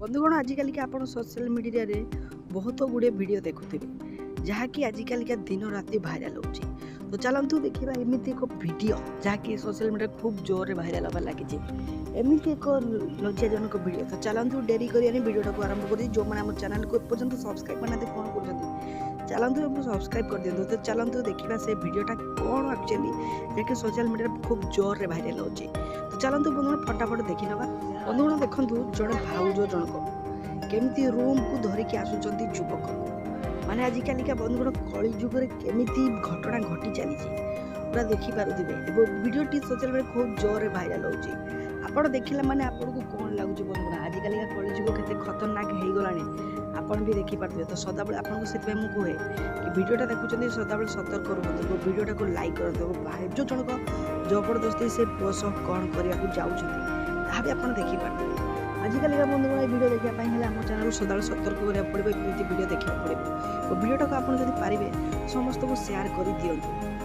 बंधुगण आजिकालिका आप social media रे बहुत गुड़े वीडियो देखुथे जहाँकि आजिकालिका दिन राति भाइराल हो। तो चलतु देखा एमती एक वीडियो जहाँकि सोशल मीडिया खूब जोर रे भाइराल हबार लगी एमती एक लज्जाजनक वीडियो। तो चलतु डेरी करें वीडियोटा को आरंभ कर जो मैंने आम चैनल को एपर्तंत सब्सक्राइब करना कौन कर चलतु सब्सक्राइब कर दिखाँ। तो चलतु देखा से वीडियोटा कौन एक्चुअली जहाँकि सोशल मीडिया खूब जोर रे भाइराल हो। तो चलतु बंधुगण फटाफट देखी ना। बंधुगण देखु जड़े भाउज जनक केमती रूम को धरिकी आसुचंती युवक माने आजिकालिका बंधुगण कली जुगे केमिति घटना घटी चली पूरा देखिपारे। वीडियोटी सोशल मीडिया खूब जोर भाइराल हो। आपड़ देखला माने आपको कौन लगुच बंधुगण आजिकालिका कली जुग केते खतरनाक हो गलानी आपन भी देखिपारे। तो सदाबले आपको से कहे कि वीडियोटा देखुं सदाबले सतर्क रुहतु, वीडियोटा को लाइक करते। भाइज जनक जबरदस्ती से पुओ सह कौन करने भी आप देखिपारे। आजिकल बंधुगण वीडियो देखापी आम चैनल सदा सतर्क करा पड़ो, वीडियो देखा पड़ो। तो वीडियोटा को आप पारे समस्त को शेयर कर दिंतु।